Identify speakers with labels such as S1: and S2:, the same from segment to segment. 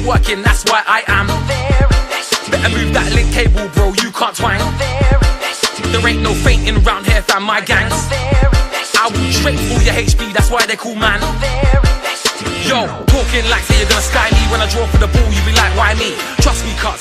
S1: working, that's why I am. Better move that link cable, bro, you can't twang. There ain't no fainting round here, fam, my gangs. I will straight for your HB, that's why they call man. Yo, talking like say you're gonna sky me. When I draw for the ball, you be like, why me? Trust me, cuz.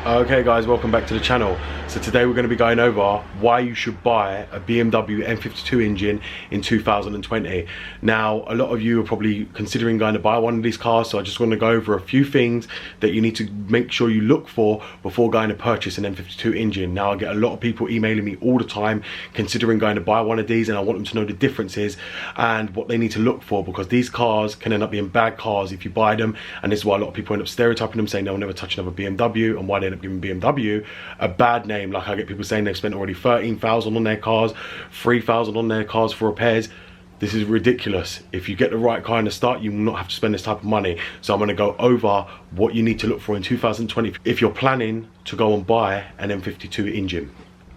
S2: Okay guys, welcome back to the channel. So today we're going to be going over why you should buy a BMW N52 engine in 2020. Now, a lot of you are probably considering going to buy one of these cars, so I just want to go over a few things that you need to make sure you look for before going to purchase an N52 engine. Now, I get a lot of people emailing me all the time considering going to buy one of these, and I want them to know the differences and what they need to look for, because these cars can end up being bad cars if you buy them, and this is why a lot of people end up stereotyping them, saying they'll never touch another BMW, and why they end up giving BMW a bad name. Like, I get people saying they've spent already 13,000 on their cars, 3,000 on their cars for repairs. This is ridiculous. If you get the right car in the start, you will not have to spend this type of money. So I'm going to go over what you need to look for in 2020 if you're planning to go and buy an M52 engine.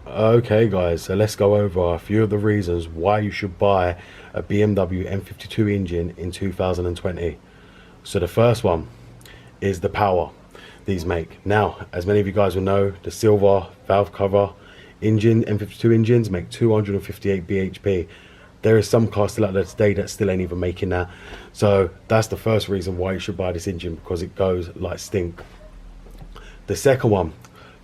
S2: Okay guys, so let's go over a few of the reasons why you should buy a BMW M52 engine in 2020. So the first one is the power these make. Now, as many of you guys will know, the silver valve cover engine M52 engines make 258 bhp. There is some cars still out there today that still ain't even making that. So that's the first reason why you should buy this engine, because it goes like stink. The second one,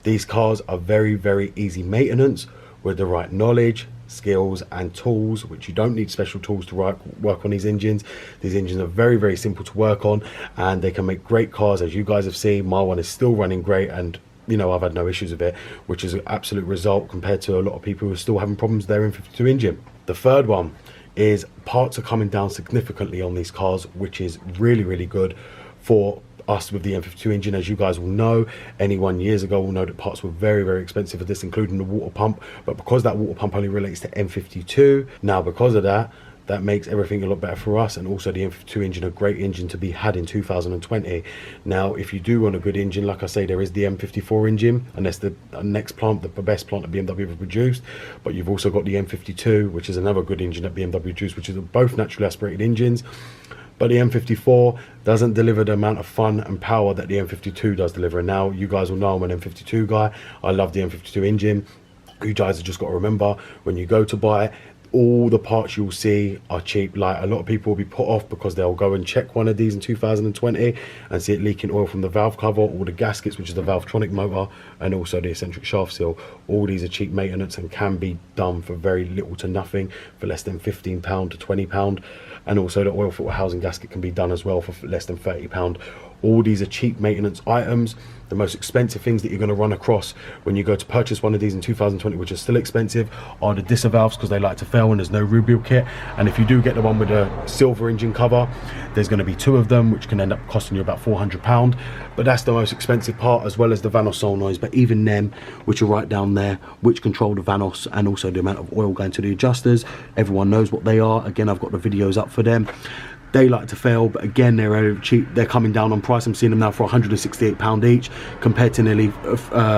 S2: these cars are very, very easy maintenance with the right knowledge, skills and tools, which you don't need special tools to work on these engines. These engines are very, very simple to work on, and they can make great cars. As you guys have seen, my one is still running great, and you know, I've had no issues with it, which is an absolute result compared to a lot of people who are still having problems with their N52 engine. The third one is parts are coming down significantly on these cars, which is really, really good for us with the N52 engine. As you guys will know, anyone years ago will know that parts were very, very expensive for this, including the water pump. But because that water pump only relates to N52, now because of that, that makes everything a lot better for us, and also the N52 engine, a great engine to be had in 2020. Now, if you do want a good engine, like I say, there is the M54 engine, and that's the next plant, the best plant that BMW have produced. But you've also got the M52, which is another good engine that BMW produced, which is both naturally aspirated engines. But the M54 doesn't deliver the amount of fun and power that the M52 does deliver. And now, you guys will know I'm an M52 guy. I love the M52 engine. You guys have just got to remember, when you go to buy it, all the parts you'll see are cheap. Like, a lot of people will be put off because they'll go and check one of these in 2020 and see it leaking oil from the valve cover, or the gaskets, which is the Valvetronic motor, and also the eccentric shaft seal. All these are cheap maintenance and can be done for very little to nothing, for less than £15 to £20. And also the oil filter housing gasket can be done as well for less than £30. All these are cheap maintenance items. The most expensive things that you're going to run across when you go to purchase one of these in 2020, which are still expensive, are the disvalves, because they like to fail when there's no rebuild kit. And if you do get the one with a silver engine cover, there's going to be two of them, which can end up costing you about £400. But that's the most expensive part, as well as the Vanos solenoids. But even them, which are right down there, which control the Vanos and also the amount of oil going to the adjusters, everyone knows what they are. Again, I've got the videos up for them. They like to fail, but again, they're cheap. They're coming down on price. I'm seeing them now for £168 each, compared to nearly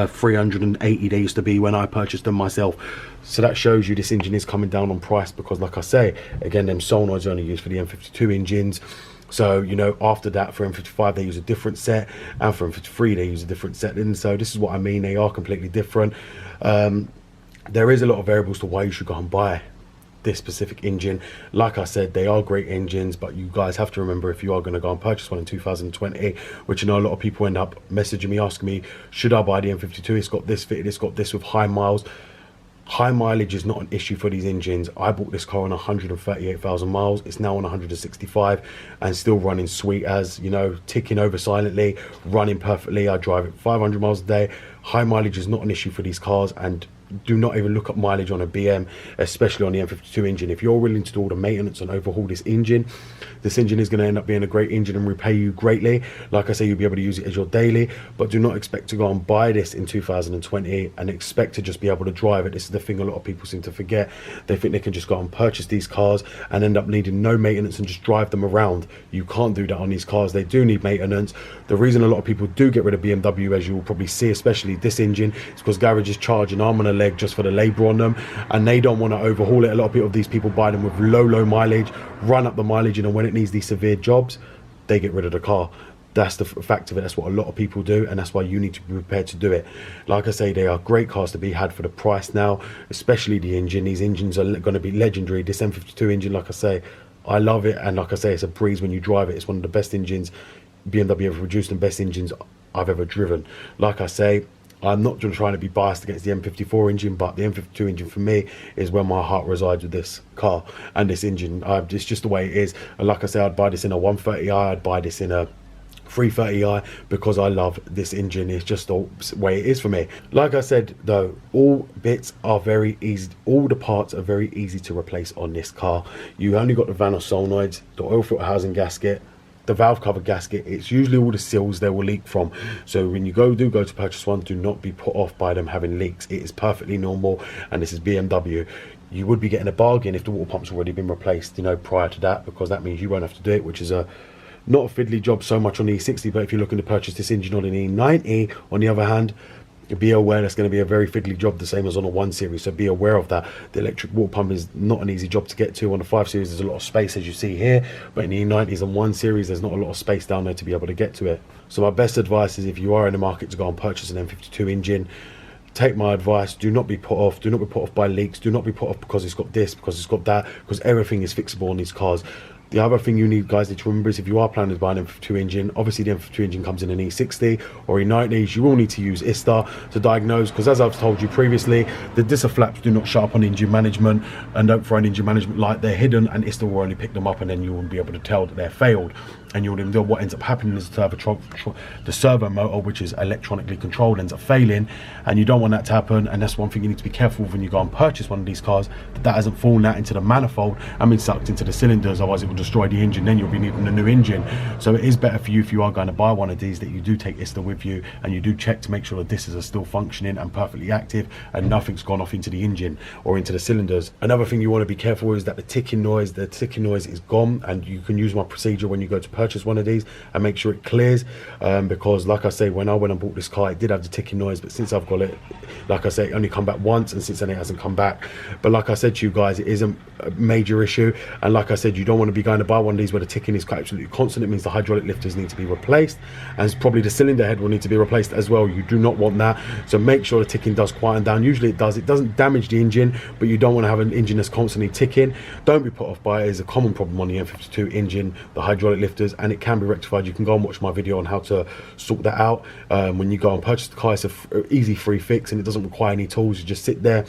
S2: 380 they used to be when I purchased them myself. So that shows you this engine is coming down on price, because like I say, again, them solenoids are only used for the M52 engines. So, you know, after that, for M55 they use a different set, and for M53 they use a different set. And so this is what I mean, they are completely different. There is a lot of variables to why you should go and buy this specific engine. Like I said, they are great engines, but you guys have to remember, if you are going to go and purchase one in 2020, which, you know, a lot of people end up messaging me asking me, should I buy the M52? It's got this fitted, it's got this with high miles. High mileage is not an issue for these engines. I bought this car on 138,000 miles. It's now on 165 and still running sweet as, you know, ticking over silently, running perfectly. I drive it 500 miles a day. High mileage is not an issue for these cars, and do not even look at mileage on a BM, especially on the M52 engine. If you're willing to do all the maintenance and overhaul this engine is going to end up being a great engine and repay you greatly. Like I say, you'll be able to use it as your daily, but do not expect to go and buy this in 2020 and expect to just be able to drive it. This is the thing a lot of people seem to forget. They think they can just go and purchase these cars and end up needing no maintenance and just drive them around. You can't do that on these cars. They do need maintenance. The reason a lot of people do get rid of BMW, as you will probably see, especially this engine, is because garages charge an arm and a leg just for the labor on them, and they don't want to overhaul it. A lot of these people buy them with low mileage, run up the mileage, and when it needs these severe jobs, they get rid of the car. That's the fact of it. That's what a lot of people do, and that's why you need to be prepared to do it. Like I say, they are great cars to be had for the price now, especially the engine. These engines are going to be legendary. This N52 engine, like I say, I love it, and like I say, it's a breeze when you drive it. It's one of the best engines BMW ever produced and best engines I've ever driven. Like I say, I'm not just trying to be biased against the M54 engine, but the M52 engine for me is where my heart resides with this car and this engine. It's just the way it is. And like I say, I'd buy this in a 130i, I'd buy this in a 330i, because I love this engine. It's just the way it is for me. Like I said though, all bits are very easy, all the parts are very easy to replace on this car. You only got the Vanos solenoids, the oil filter housing gasket, the valve cover gasket. It's usually all the seals they will leak from, so when you do go to purchase one, do not be put off by them having leaks. It is perfectly normal, and this is BMW. You would be getting a bargain if the water pump's already been replaced, you know, prior to that, because that means you won't have to do it, which is not a fiddly job so much on the E60. But if you're looking to purchase this engine on an E90, on the other hand, be aware that's going to be a very fiddly job, the same as on a 1 Series, so be aware of that. The electric water pump is not an easy job to get to. On the 5 Series there's a lot of space, as you see here, but in the E90s and 1 Series there's not a lot of space down there to be able to get to it. So my best advice is, if you are in the market to go and purchase an M52 engine, take my advice, do not be put off. Do not be put off by leaks. Do not be put off because it's got this, because it's got that, because everything is fixable on these cars. The other thing you guys need to remember is, if you are planning to buy an M52 engine, obviously the M52 engine comes in an E60 or E90s, you will need to use ISTA to diagnose, because as I've told you previously, the disc flaps do not shut up on engine management, and don't throw an engine management light. They're hidden, and ISTA will only pick them up, and then you won't be able to tell that they're failed. And what ends up happening is the servo motor, which is electronically controlled, ends up failing, and you don't want that to happen. And that's one thing you need to be careful of when you go and purchase one of these cars, that hasn't fallen out into the manifold and been sucked into the cylinders, otherwise it will destroy the engine. Then you'll be needing a new engine. So it is better for you, if you are going to buy one of these, that you do take ISTA with you, and you do check to make sure that discs are still functioning and perfectly active, and nothing's gone off into the engine or into the cylinders. Another thing you want to be careful with is that the ticking noise is gone, and you can use my procedure when you go to purchase one of these and make sure it clears, because like I say, when I went and bought this car, it did have the ticking noise, but since I've got it, like I say, it only come back once, and since then it hasn't come back. But like I said to you guys, it is a major issue, and like I said, you don't want to be going to buy one of these where the ticking is absolutely constant. It means the hydraulic lifters need to be replaced, and probably the cylinder head will need to be replaced as well. You do not want that, so make sure the ticking does quieten down. Usually it doesn't damage the engine, but you don't want to have an engine that's constantly ticking. Don't be put off by it. It's a common problem on the M52 engine, the hydraulic lifters, and it can be rectified. You can go and watch my video on how to sort that out. When you go and purchase the car, it's an easy free fix, and it doesn't require any tools. You just sit there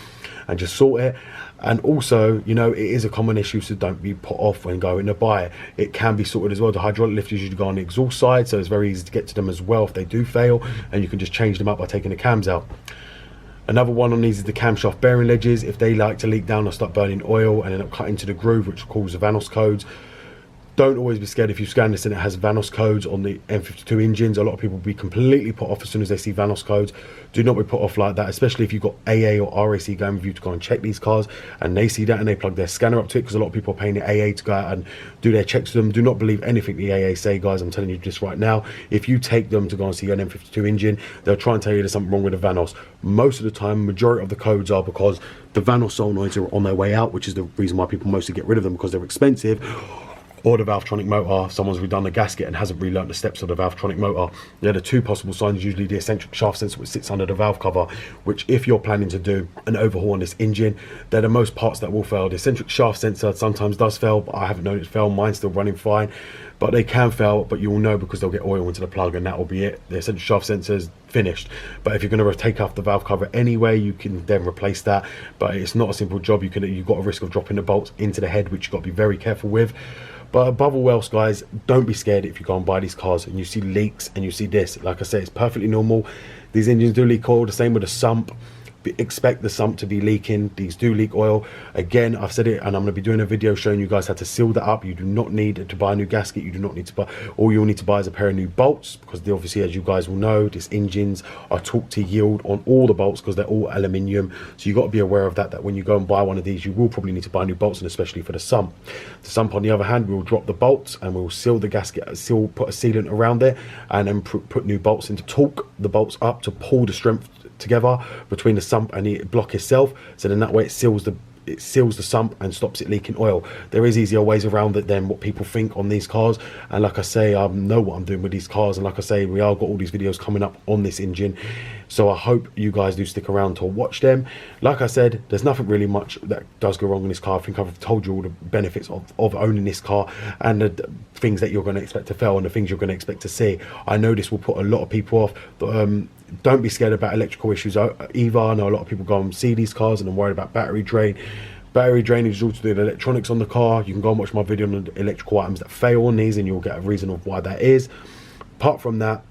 S2: and just sort it. And also, you know, it is a common issue, so don't be put off when going to buy it. It can be sorted as well. The hydraulic lifters usually go on the exhaust side, so it's very easy to get to them as well if they do fail, and you can just change them up by taking the cams out. Another one on these is the camshaft bearing ledges. If they like to leak down or start burning oil and end up cutting into the groove, which calls the Vanos codes, don't always be scared if you scan this and it has Vanos codes on the M52 engines. A lot of people will be completely put off as soon as they see Vanos codes. Do not be put off like that, especially if you've got AA or RAC going with you to go and check these cars, and they see that and they plug their scanner up to it, because a lot of people are paying the AA to go out and do their checks to them. Do not believe anything the AA say, guys. I'm telling you this right now. If you take them to go and see an M52 engine, they'll try and tell you there's something wrong with the Vanos. Most of the time, majority of the codes are because the Vanos solenoids are on their way out, which is the reason why people mostly get rid of them, because they're expensive. Or the Valvetronic motor, someone's redone the gasket and hasn't relearned the steps of the Valvetronic motor. They're the two possible signs. Usually the eccentric shaft sensor, which sits under the valve cover, which if you're planning to do an overhaul on this engine, they're the most parts that will fail. The eccentric shaft sensor sometimes does fail, but I haven't known it fail. Mine's still running fine, but they can fail, but you will know because they'll get oil into the plug, and that will be it. The eccentric shaft sensor is finished. But if you're going to take off the valve cover anyway, you can then replace that, but it's not a simple job. You've got a risk of dropping the bolts into the head, which you've got to be very careful with. But above all else, guys, don't be scared if you go and buy these cars and you see leaks and you see this. Like I say, it's perfectly normal. These engines do leak oil, the same with the sump. Expect the sump to be leaking. These do leak oil. Again, I've said it, and I'm going to be doing a video showing you guys how to seal that up. You do not need to buy a new gasket. You do not need to buy, all you'll need to buy is a pair of new bolts, because obviously, as you guys will know, these engines are taught to yield on all the bolts because they're all aluminium. So you've got to be aware of that, that when you go and buy one of these, you will probably need to buy new bolts, and especially for the sump. The sump, on the other hand, we'll drop the bolts and we'll seal the gasket, put a sealant around it, and then put new bolts in to torque the bolts up to pull the strength together between the sump and the block itself, so then that way it seals the it seals the sump and stops it leaking oil. There is easier ways around it than what people think on these cars, and like I say, I know what I'm doing with these cars, and like I say, we are got all these videos coming up on this engine, so I hope you guys do stick around to watch them. Like I said, there's nothing really much that does go wrong in this car. I think I've told you all the benefits of owning this car, and the things that you're going to expect to fail and the things you're going to expect to see. I know this will put a lot of people off, but don't be scared about electrical issues either. I know a lot of people go and see these cars and are worried about battery drain. Battery drainage is also the electronics on the car. You can go and watch my video on the electrical items that fail on these, and you'll get a reason of why that is. Apart from that,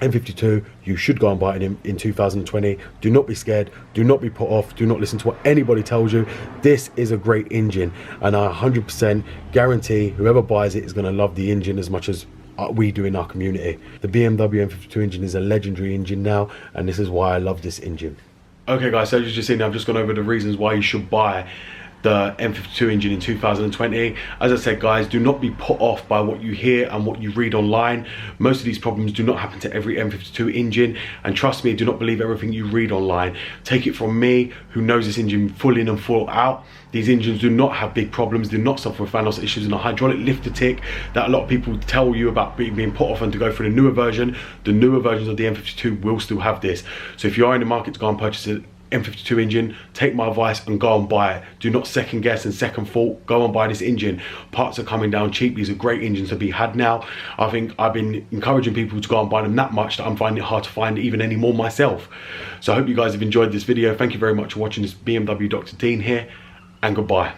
S2: N52, you should go and buy it in 2020. Do not be scared. Do not be put off. Do not listen to what anybody tells you. This is a great engine, and I 100% guarantee whoever buys it is going to love the engine as much as we do in our community. The BMW N52 engine is a legendary engine now, and this is why I love this engine. Okay guys, so as you've just seen, I've just gone over the reasons why you should buy the N52 engine in 2020. As I said guys, do not be put off by what you hear and what you read online. Most of these problems do not happen to every N52 engine, and trust me, do not believe everything you read online. Take it from me, who knows this engine full in and full out. These engines do not have big problems, do not suffer with fan loss issues and a hydraulic lifter tick that a lot of people tell you about being put off and to go for the newer version. The newer versions of the N52 will still have this. So if you are in the market to go and purchase it, N52 engine, take my advice and go and buy it. Do not second guess and second thought. Go and buy this engine. Parts are coming down cheap. These are great engines to be had now. I think I've been encouraging people to go and buy them that much that I'm finding it hard to find even any more myself. So I hope you guys have enjoyed this video. Thank you very much for watching. This BMW Dr. Dean here, and goodbye.